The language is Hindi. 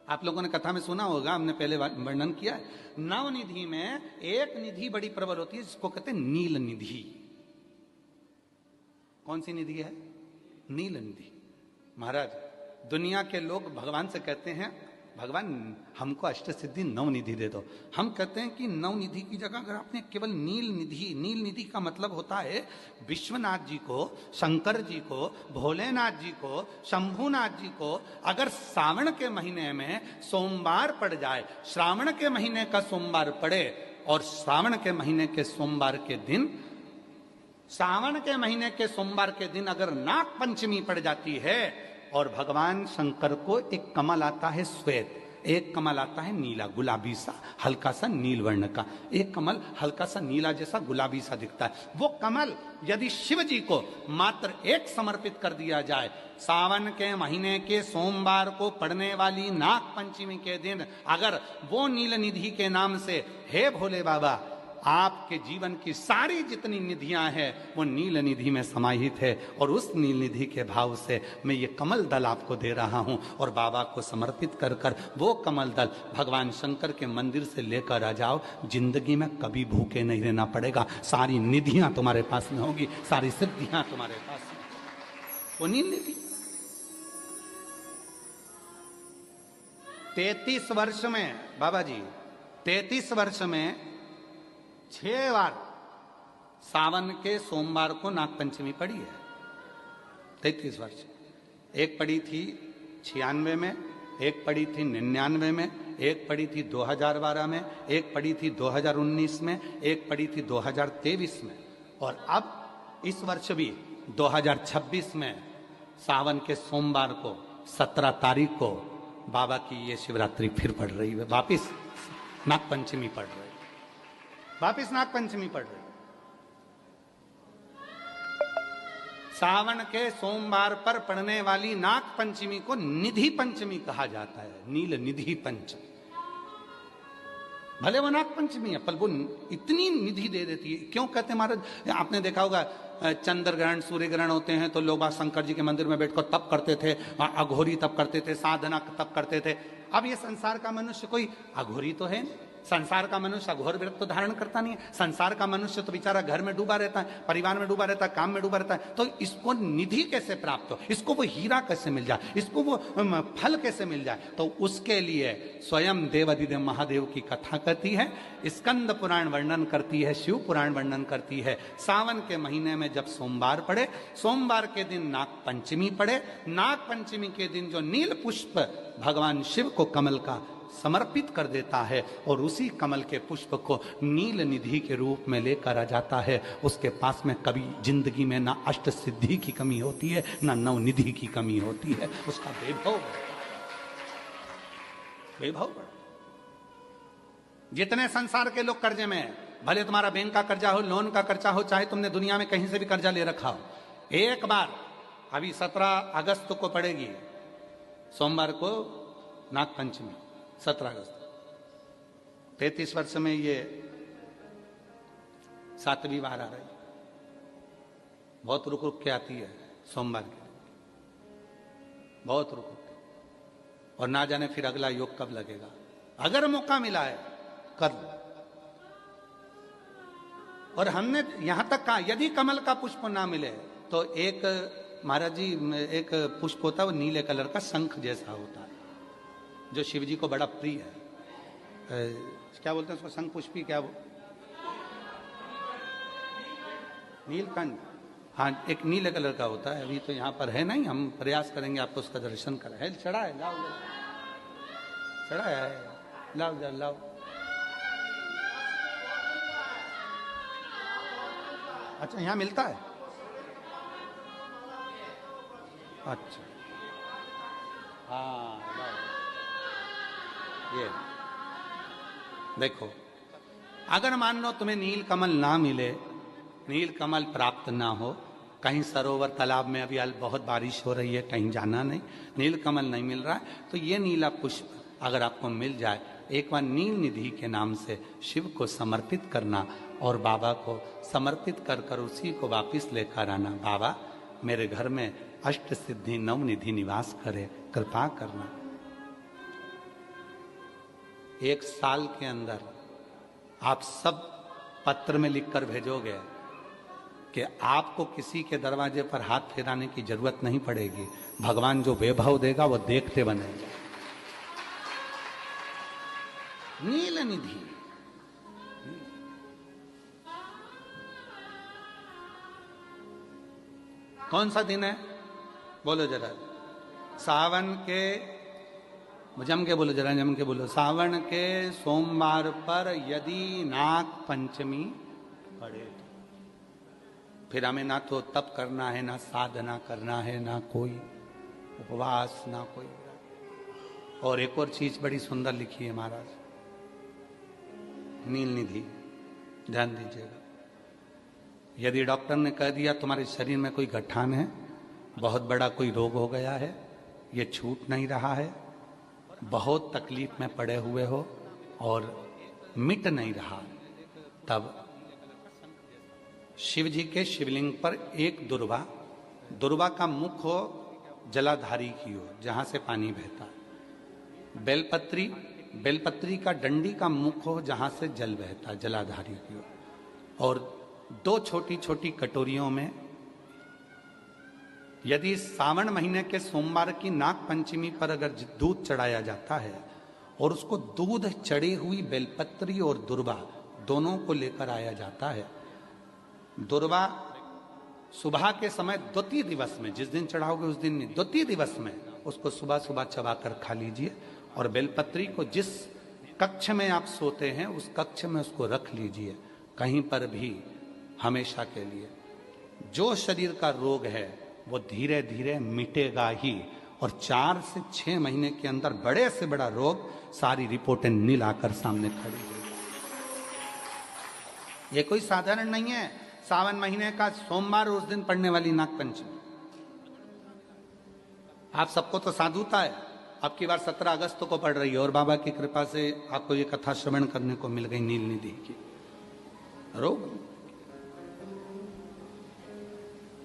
आप लोगों ने कथा में सुना होगा, हमने पहले वर्णन किया है, नवनिधि में एक निधि बड़ी प्रबल होती है जिसको कहते हैं नील निधि। कौन सी निधि है? नील निधि। महाराज, दुनिया के लोग भगवान से कहते हैं, भगवान हमको अष्ट सिद्धि नवनिधि दे दो। हम कहते हैं कि नवनिधि की जगह अगर आपने केवल नील निधि, नील निधि का मतलब होता है विश्वनाथ जी को, शंकर जी को, भोलेनाथ जी को, शंभुनाथ जी को अगर सावन के महीने में सोमवार पड़ जाए, श्रावण के महीने का सोमवार पड़े और श्रावण के महीने के सोमवार के दिन, सावन के महीने के सोमवार के दिन अगर नाग पंचमी पड़ जाती है और भगवान शंकर को एक कमल आता है श्वेत, एक कमल आता है नीला, गुलाबी सा, हल्का सा नील वर्ण का, एक कमल हल्का सा नीला जैसा गुलाबी सा दिखता है। वो कमल यदि शिव जी को मात्र एक समर्पित कर दिया जाए, सावन के महीने के सोमवार को पड़ने वाली नाग पंचमी के दिन अगर वो नील निधि के नाम से, हे भोले बाबा आपके जीवन की सारी जितनी निधियां हैं वो नील निधि में समाहित है, और उस नील निधि के भाव से मैं ये कमल दल आपको दे रहा हूं, और बाबा को समर्पित कर कर वो कमल दल भगवान शंकर के मंदिर से लेकर आ जाओ, जिंदगी में कभी भूखे नहीं रहना पड़ेगा, सारी निधियां तुम्हारे पास में होगी, सारी सिद्धियां तुम्हारे पास में। वो नील निधि 33 वर्ष में, बाबा जी 33 वर्ष में 6 बार सावन के सोमवार को नागपंचमी पड़ी है। 33 वर्ष। एक पड़ी थी 96 में, एक पड़ी थी 99 में, एक पड़ी थी 2012 में, एक पड़ी थी 2019 में, एक पड़ी थी 2023 में, और अब इस वर्ष भी 2026 में सावन के सोमवार को 17 तारीख को बाबा की ये शिवरात्रि फिर पड़ रही है, वापिस नागपंचमी पड़ रही है, वापिस नागपंचमी पड़ रही। सावन के सोमवार पर पड़ने वाली नाग पंचमी को निधि पंचमी कहा जाता है, नील निधि पंचमी। भले वो नाग पंचमी है पर वो इतनी निधि दे देती है। क्यों कहते हैं महाराज? आपने देखा होगा चंद्र ग्रहण, सूर्य ग्रहण होते हैं तो लोग शंकर जी के मंदिर में बैठकर तप करते थे, अघोरी तप करते थे, साधना तप करते थे। अब ये संसार का मनुष्य कोई अघोरी तो है नहीं, संसार का मनुष्य अघोर व्रत तो धारण करता नहीं है, संसार का मनुष्य तो बेचारा घर में डूबा रहता है, परिवार में डूबा रहता है, काम में डूबा रहता है, तो इसको निधि कैसे प्राप्त हो, इसको वो हीरा कैसे मिल जाए, इसको वो फल कैसे मिल जाए? तो उसके लिए स्वयं देवाधिदेव महादेव की कथा कहती है, स्कंद पुराण वर्णन करती है, शिव पुराण वर्णन करती है। सावन के महीने में जब सोमवार पड़े, सोमवार के दिन नाग पंचमी पड़े, नाग पंचमी के दिन जो नील पुष्प भगवान शिव को कमल का समर्पित कर देता है और उसी कमल के पुष्प को नील निधि के रूप में लेकर आ जाता है, उसके पास में कभी जिंदगी में ना अष्ट सिद्धि की कमी होती है, ना नव निधि की कमी होती है, उसका वैभव बढ़ता। जितने संसार के लोग कर्जे में, भले तुम्हारा बैंक का कर्जा हो, लोन का कर्जा हो, चाहे तुमने दुनिया में कहीं से भी कर्जा ले रखा हो, एक बार अभी 17 अगस्त को पड़ेगी, सोमवार को नाग पंचमी, 17 अगस्त। 33 वर्ष में ये 7वीं बार आ रही, बहुत रुक रुक के आती है सोमवार के, बहुत रुक रुक के, और ना जाने फिर अगला योग कब लगेगा। अगर मौका मिला है कर लो। और हमने यहां तक कहा यदि कमल का पुष्प ना मिले तो एक महाराज जी एक पुष्प होता है, वो नीले कलर का शंख जैसा होता है जो शिव जी को बड़ा प्रिय है। क्या बोलते हैं उसको? शंख पुष्पी, क्या वो नीलकंठ, हाँ एक नीले कलर का होता है। अभी तो यहाँ पर है नहीं, हम प्रयास करेंगे आपको उसका दर्शन करें। है चढ़ा है, लाओ चढ़ा है, लाओ जा लाओ। अच्छा यहाँ मिलता है, अच्छा हाँ ये देखो, अगर मान लो तुम्हें नील कमल ना मिले, नील कमल प्राप्त ना हो, कहीं सरोवर तालाब में अभी बहुत बारिश हो रही है, कहीं जाना नहीं, नील कमल नहीं मिल रहा है, तो ये नीला पुष्प अगर आपको मिल जाए, एक बार नील निधि के नाम से शिव को समर्पित करना और बाबा को समर्पित कर कर उसी को वापिस लेकर आना। बाबा मेरे घर में अष्ट सिद्धि नव निधि निवास करे, कृपा करना। 1 साल के अंदर आप सब पत्र में लिखकर भेजोगे कि आपको किसी के दरवाजे पर हाथ फेराने की जरूरत नहीं पड़ेगी, भगवान जो वैभव देगा वो देखते बनेगा। नील निधि, कौन सा दिन है बोलो जरा? सावन के, जम के बोलो जरा, जम के बोलो। सावन के सोमवार पर यदि नाग पंचमी पड़े तो फिर हमें ना तो तप करना है, ना साधना करना है, ना कोई उपवास, ना कोई। और एक और चीज बड़ी सुंदर लिखी है महाराज, नील निधि, ध्यान दीजिएगा। यदि डॉक्टर ने कह दिया तुम्हारे शरीर में कोई गठान है, बहुत बड़ा कोई रोग हो गया है, ये छूट नहीं रहा है, बहुत तकलीफ में पड़े हुए हो और मिट नहीं रहा, तब शिव जी के शिवलिंग पर एक दुर्वा का मुख हो जलाधारी की ओर जहां से पानी बहता है, बेलपत्री का डंडी का मुख हो जहां से जल बहता है जलाधारी की ओर, और 2 छोटी छोटी कटोरियों में यदि सावन महीने के सोमवार की नाग पंचमी पर अगर दूध चढ़ाया जाता है और उसको दूध चढ़ी हुई बेलपत्री और दुर्वा दोनों को लेकर आया जाता है, दुर्वा सुबह के समय द्वितीय दिवस में, जिस दिन चढ़ाओगे उस दिन नहीं, द्वितीय दिवस में उसको सुबह सुबह चबाकर खा लीजिए, और बेलपत्री को जिस कक्ष में आप सोते हैं उस कक्ष में उसको रख लीजिए, कहीं पर भी हमेशा के लिए। जो शरीर का रोग है वो धीरे धीरे मिटेगा ही, और 4 से 6 महीने के अंदर बड़े से बड़ा रोग सारी रिपोर्टें नील आकर सामने खड़ी हुई। ये कोई साधारण नहीं है सावन महीने का सोमवार उस दिन पड़ने वाली नाग पंचमी। आप सबको तो साधुता है, अब की बार 17 अगस्त को पड़ रही है और बाबा की कृपा से आपको ये कथा श्रवण करने को मिल गई नील निधि की। रोग